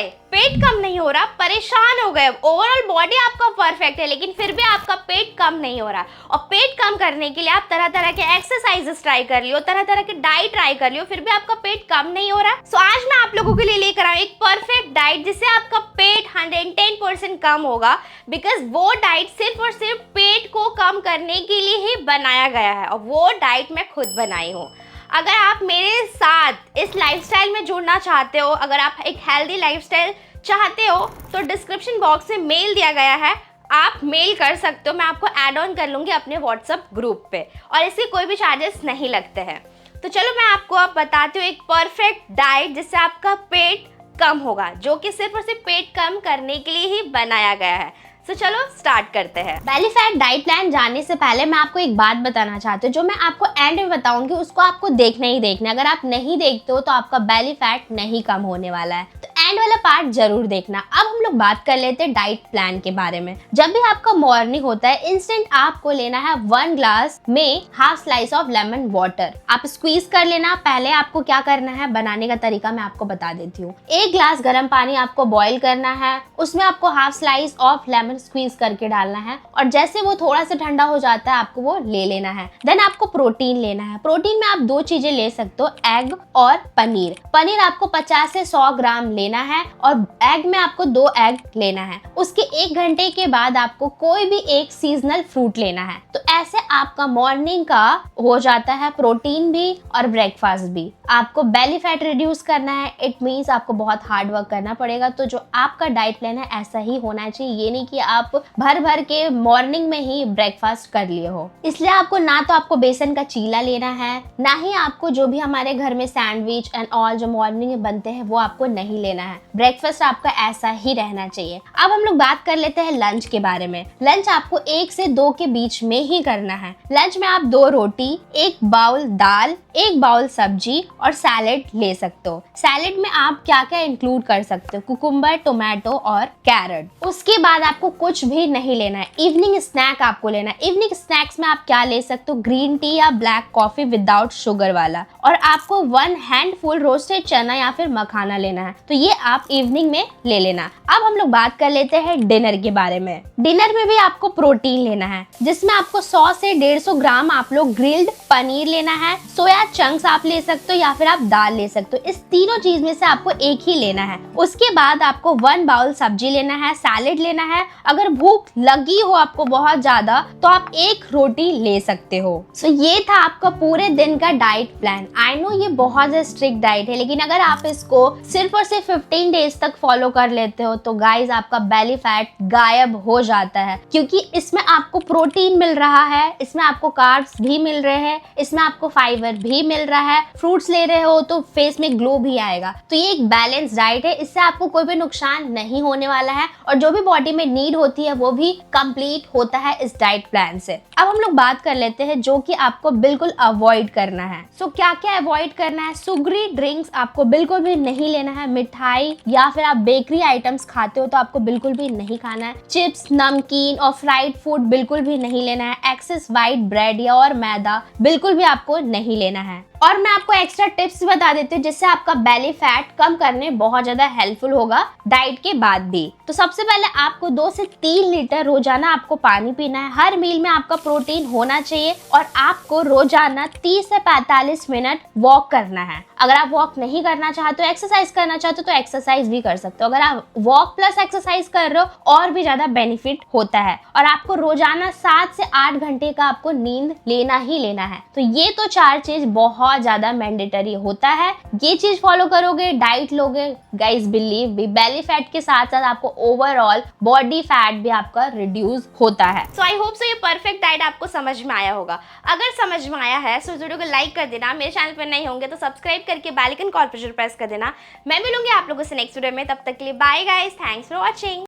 Y पेट कम नहीं हो रहा, परेशान हो गए। ओवरऑल बॉडी आपका परफेक्ट है लेकिन फिर भी आपका पेट कम नहीं हो रहा। और पेट कम करने के लिए आप तरह तरह के एक्सरसाइजेस ट्राई कर लियो, तरह तरह के डाइट ट्राई कर लियो, फिर भी आपका पेट कम नहीं हो रहा। सो आज मैं आप लोगों के लिए लेकर आऊँ एक परफेक्ट डाइट जिससे आपका पेट 110% कम होगा। बिकॉज वो डाइट सिर्फ और सिर्फ पेट को कम करने के लिए ही बनाया गया है और वो डाइट मैं खुद बनाई हूँ। अगर आप मेरे साथ इस लाइफस्टाइल में जुड़ना चाहते हो, अगर आप एक हेल्दी लाइफस्टाइल चाहते हो तो डिस्क्रिप्शन बॉक्स में मेल दिया गया है, आप मेल कर सकते हो। मैं आपको ऐड ऑन कर लूँगी अपने व्हाट्सएप ग्रुप पे और इसके कोई भी चार्जेस नहीं लगते हैं। तो चलो मैं आपको अब बताती हूँ एक परफेक्ट डाइट जिससे आपका पेट कम होगा, जो कि सिर्फ और सिर्फ पेट कम करने के लिए ही बनाया गया है। तो चलो स्टार्ट करते हैं। बेली फैट डाइट प्लान जानने से पहले मैं आपको एक बात बताना चाहती हूँ, जो मैं आपको एंड में बताऊंगी उसको आपको देखना ही देखना। अगर आप नहीं देखते हो तो आपका बेली फैट नहीं कम होने वाला है, तो एंड वाला पार्ट जरूर देखना। अब हम लोग बात कर लेते हैं डाइट प्लान के बारे में। जब भी आपका मॉर्निंग होता है, इंस्टेंट आपको लेना है 1 ग्लास में half slice of lemon water. आप स्क्वीज कर लेना। पहले आपको क्या करना है, बनाने का तरीका मैं आपको बता देती हूँ। 1 ग्लास गर्म पानी आपको बॉईल करना है, उसमें आपको half slice of lemon squeeze करके डालना है और जैसे वो थोड़ा सा ठंडा हो जाता है आपको वो ले लेना है। देन आपको प्रोटीन लेना है। प्रोटीन में आप 2 चीजें ले सकते हो, एग और पनीर। पनीर आपको 50 से 100 ग्राम लेना है और एग में आपको 2 एग लेना है। उसके 1 घंटे के बाद आपको कोई भी एक सीजनल फ्रूट लेना है। तो ऐसे आपका मॉर्निंग का हो जाता है प्रोटीन भी और ब्रेकफास्ट भी। आपको बेली फैट रिड्यूस करना है, इट मीन्स आपको बहुत हार्ड वर्क करना पड़ेगा। तो जो आपका डाइट प्लान है ऐसा ही होना चाहिए। ये नहीं कि आप भर भर के मॉर्निंग में ही ब्रेकफास्ट कर लिए हो। इसलिए आपको ना तो आपको बेसन का चीला लेना है, ना ही आपको जो भी हमारे घर में सैंडविच एंड ऑल जो मॉर्निंग में बनते हैं वो आपको नहीं लेना है। ब्रेकफास्ट आपका ऐसा ही रहना चाहिए। अब हम लोग बात कर लेते हैं लंच के बारे में। लंच आपको 1 से 2 के बीच में ही करना है। लंच में आप 2 रोटी, 1 बाउल दाल, 1 बाउल सब्जी और सैलेड ले सकते हो। सैलेड में आप क्या क्या इंक्लूड कर सकते हो, कुकुम्बर, टोमेटो और कैरेट। उसके बाद आपको कुछ भी नहीं लेना है। इवनिंग स्नैक आपको लेना है। इवनिंग स्नैक्स में आप क्या ले सकते हो, ग्रीन टी या ब्लैक कॉफी विदाउट शुगर वाला। और आपको 1 हैंडफुल रोस्टेड चना या फिर मखाना लेना है, तो ये आप इवनिंग में ले लेना। अब हम लोग बात कर लेते हैं डिनर के बारे में। डिनर में भी आपको प्रोटीन लेना है, जिसमें आपको 100 से 150 ग्राम आप लोग ग्रिल्ड पनीर लेना है। सोया चंक्स आप ले सकते हो या फिर आप दाल ले सकते हो। इस तीनों चीज में से आपको एक ही लेना है। उसके बाद आपको 1 बाउल सब्जी लेना है, सैलेड लेना है। अगर भूख लगी हो आपको बहुत ज्यादा तो आप 1 रोटी ले सकते हो। सो ये था आपका पूरे दिन का डाइट प्लान। आई नो ये बहुत स्ट्रिक्ट डाइट है, लेकिन अगर आप इसको सिर्फ और सिर्फ 15 डेज तक फॉलो कर लेते हो तो गाइज आपका बेली फैट गायब हो जाता है, क्योंकि इसमें आपको प्रोटीन मिल रहा है, इसमें आपको कार्ब्स भी मिल रहे हैं, इसमें आपको फाइबर भी मिल रहा है, फ्रूट्स ले रहे हो तो फेस में ग्लो भी आएगा। तो ये एक बैलेंस डाइट है, इससे आपको कोई भी नुकसान नहीं होने वाला है और जो भी बॉडी में नीड होती है वो भी कंप्लीट होता है इस डाइट प्लान से। अब हम लोग बात कर लेते हैं जो कि आपको बिल्कुल अवॉइड करना है। सो क्या क्या अवॉइड करना है, सुगरी ड्रिंक्स आपको बिल्कुल भी नहीं लेना है। मिठाई या फिर आप बेकरी आइटम्स खाते हो तो आपको बिल्कुल भी नहीं खाना है। चिप्स, नमकीन और फ्राइड फूड बिल्कुल भी नहीं लेना है। एक्सेस व्हाइट ब्रेड या और मैदा बिल्कुल भी आपको नहीं लेना है। और मैं आपको एक्स्ट्रा टिप्स बता देती हूँ जिससे आपका बेली फैट कम करने बहुत ज्यादा हेल्पफुल होगा डाइट के बाद भी। तो सबसे पहले आपको 2 से 3 लीटर रोजाना आपको पानी पीना है। हर मील में आपका प्रोटीन होना चाहिए और आपको रोजाना 30 से 45 मिनट वॉक करना है। अगर आप वॉक नहीं करना चाहते हो, एक्सरसाइज करना चाहते हो तो एक्सरसाइज भी कर सकते हो। अगर आप वॉक प्लस एक्सरसाइज कर रहे हो और भी ज्यादा बेनिफिट होता है। और आपको रोजाना 7 से 8 घंटे का आपको नींद लेना ही लेना है। तो ये तो 4 चीज बहुत ज्यादा मैंडेटरी होता है। ये चीज फॉलो करोगे, डाइट लोगे, गाइस बिलीव भी बेली फैट के साथ साथ आपको ओवरऑल बॉडी फैट भी आपका रिड्यूस होता है। सो आई होप सो ये परफेक्ट डाइट आपको समझ में आया होगा। अगर समझ में आया है तो वीडियो को लाइक कर देना। मेरे चैनल पर नहीं होंगे तो सब्सक्राइब करके बेल आइकन कॉल पर प्रेस कर देना। मैं मिलूंगी आप लोगों से नेक्स्ट वीडियो में। तब तक के लिए bye guys, thanks for watching.